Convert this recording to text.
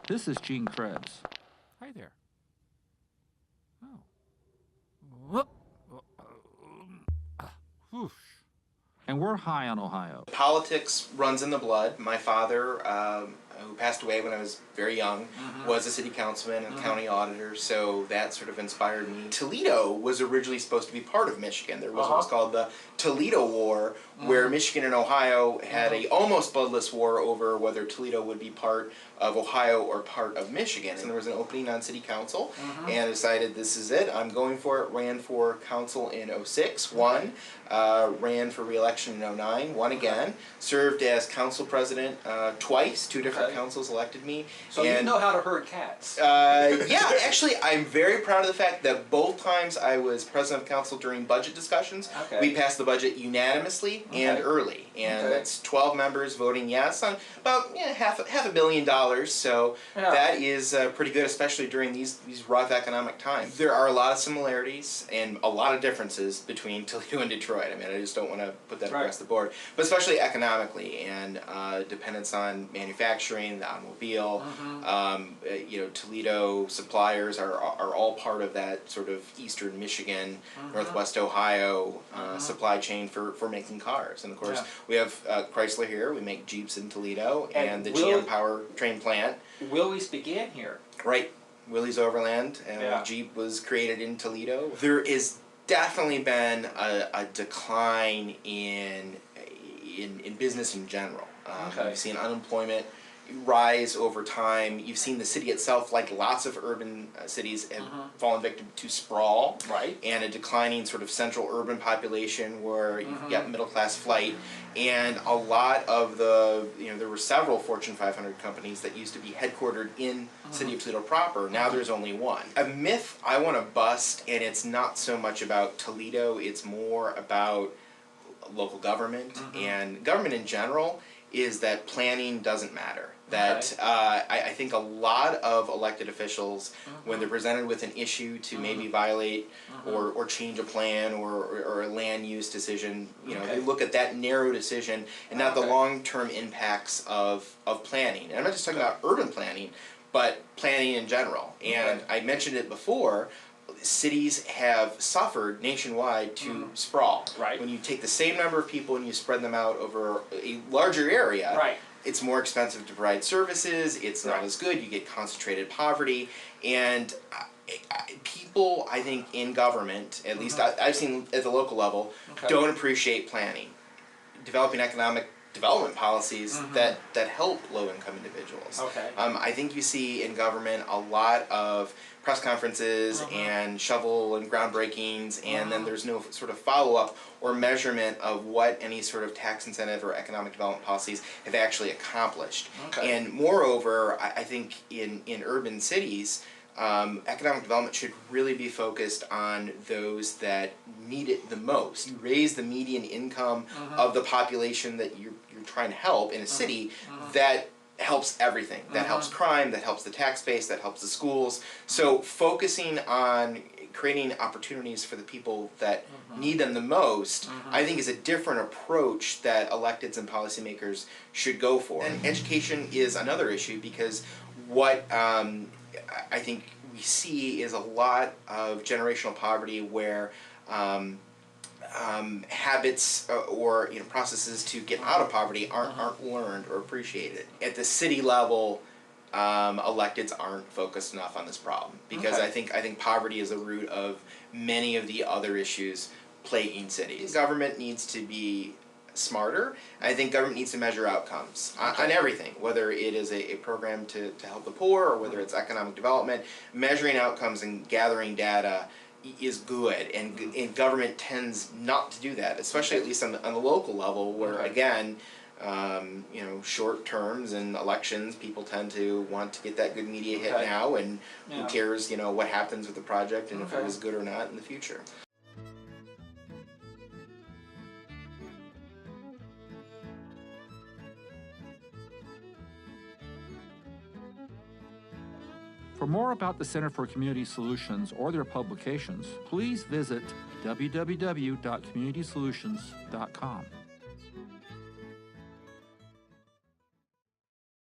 This is Gene Krebs. Hi there. Oh. Whoop. Whoosh. And we're high on Ohio. Politics runs in the blood. My father, who passed away when I was very young, was a city councilman and county auditor, so that sort of inspired me. Toledo was originally supposed to be part of Michigan. There was what was called the Toledo War, where Michigan and Ohio had a almost bloodless war over whether Toledo would be part of Ohio or part of Michigan. And there was an opening on city council, and I decided this is it. I'm going for it. Ran for council in 06, won. Ran for re-election in 09, won again. Served as council president twice. Two different councils elected me. So you know how to herd cats. Yeah, actually, I'm very proud of the fact that both times I was president of council during budget discussions, we passed the budget unanimously and early. And that's 12 members voting yes on about half $1 billion. So that is pretty good, especially during these rough economic times. There are a lot of similarities and a lot of differences between Toledo and Detroit. I mean, I just don't want to put that across the board, but especially economically and dependence on manufacturing, the automobile. You know, Toledo suppliers are all part of that sort of eastern Michigan, northwest Ohio supply chain for making cars. And of course, we have Chrysler here. We make Jeeps in Toledo, and the GM powertrain plant. Willys began here. Right. Willys Overland. Jeep was created in Toledo. There is definitely been a decline in business in general. You've seen unemployment rise over time. You've seen the city itself, like lots of urban cities, have fallen victim to sprawl and a declining sort of central urban population where you've got middle class flight. And a lot of the, there were several Fortune 500 companies that used to be headquartered in city of Toledo proper. Now there's only one. A myth I want to bust, and it's not so much about Toledo, it's more about local government and government in general, is that planning doesn't matter. That I think a lot of elected officials, when they're presented with an issue to maybe violate or change a plan or a land use decision, they look at that narrow decision and not the long-term impacts of planning. And I'm not just talking about urban planning, but planning in general. And I mentioned it before, cities have suffered nationwide to sprawl. When you take the same number of people and you spread them out over a larger area, it's more expensive to provide services, it's not as good, you get concentrated poverty, and people, I think, in government, at least I've seen at the local level, don't appreciate planning. Developing economic development policies that help low-income individuals. I think you see in government a lot of press conferences and shovel and groundbreakings, and then there's no sort of follow-up or measurement of what any sort of tax incentive or economic development policies have actually accomplished. And moreover, I think in urban cities, economic development should really be focused on those that need it the most. You raise the median income of the population that you're trying to help in a city, that helps everything. That helps crime, that helps the tax base, that helps the schools. So focusing on creating opportunities for the people that need them the most, I think is a different approach that electeds and policymakers should go for. And education is another issue, because what I think we see is a lot of generational poverty where habits or processes to get out of poverty aren't learned or appreciated. At the city level, electeds aren't focused enough on this problem, because I think poverty is the root of many of the other issues plaguing cities. Government needs to be smarter. I think government needs to measure outcomes on everything, whether it is a program to help the poor or whether it's economic development. Measuring outcomes and gathering data is good, and government tends not to do that, especially at least on the local level, where again, short terms and elections, people tend to want to get that good media hit now, and who cares, what happens with the project and if it was good or not in the future. For more about the Center for Community Solutions or their publications, please visit www.communitysolutions.com.